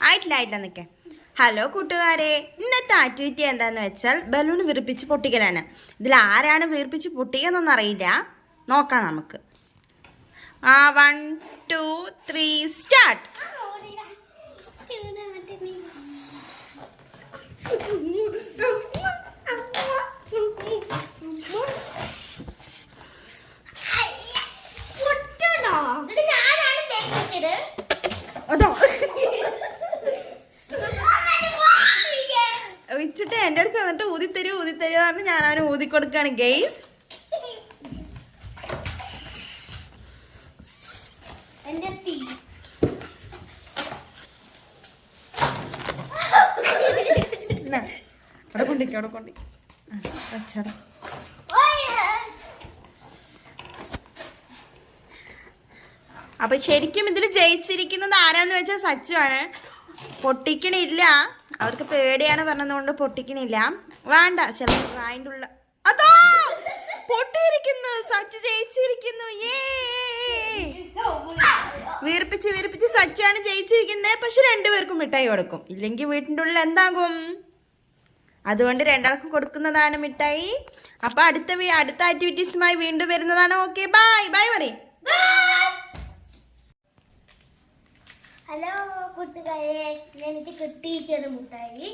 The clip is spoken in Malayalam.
ആയിട്ടില്ല നിൽക്കേ. ഹലോ കൂട്ടുകാരെ, ഇന്നത്തെ ആക്ടിവിറ്റി എന്താണെന്ന് വെച്ചാൽ ബലൂൺ വീർപ്പിച്ച് പൊട്ടിക്കലാണ്. ഇതിൽ ആരാണ് വീർപ്പിച്ച് പൊട്ടിക്കുന്നൊന്നും അറിയില്ല, നോക്കാം നമുക്ക്. 1 2 3 സ്റ്റാർട്ട്. റിച്ചിട്ട് എൻ്റെ അടുത്ത് വന്നിട്ട് ഊതിത്തരൂ പറഞ്ഞ് ഞാൻ അവന് ഊതിക്കൊടുക്കാണ് ഗെയ്സ്. അവിടെ കൊണ്ടി വെച്ചാടാ. അപ്പൊ ശരിക്കും ഇതിൽ ജയിച്ചിരിക്കുന്നത് ആരാന്ന് വെച്ചാൽ സച്ചു ആണ്. പൊട്ടിക്കണില്ല, അവർക്ക് പേടിയാണ് പറഞ്ഞതുകൊണ്ട് പൊട്ടിക്കണില്ല. വേണ്ട, ചില അതിൻ്റെ ഉള്ള അതോ പൊട്ടിയിരിക്കുന്നു. സച്ചു ജയിച്ചിരിക്കുന്നു. വീർപ്പിച്ച് സച്ചാണ് ജയിച്ചിരിക്കുന്നത്. പക്ഷെ രണ്ടുപേർക്കും മിഠായി കൊടുക്കും, ഇല്ലെങ്കിൽ വീട്ടിൻ്റെ ഉള്ളിൽ എന്താകും? അതുകൊണ്ട് രണ്ടാൾക്കും കൊടുക്കുന്നതാണ് മിഠായി. അപ്പൊ അടുത്ത ആക്ടിവിറ്റീസുമായി വീണ്ടും വരുന്നതാണ്. ഓക്കെ, ബൈ പറയും. ഹലോ കൂട്ടുകാരെ, എനിക്ക് കിട്ടിയിരിക്കുന്ന മുട്ടായി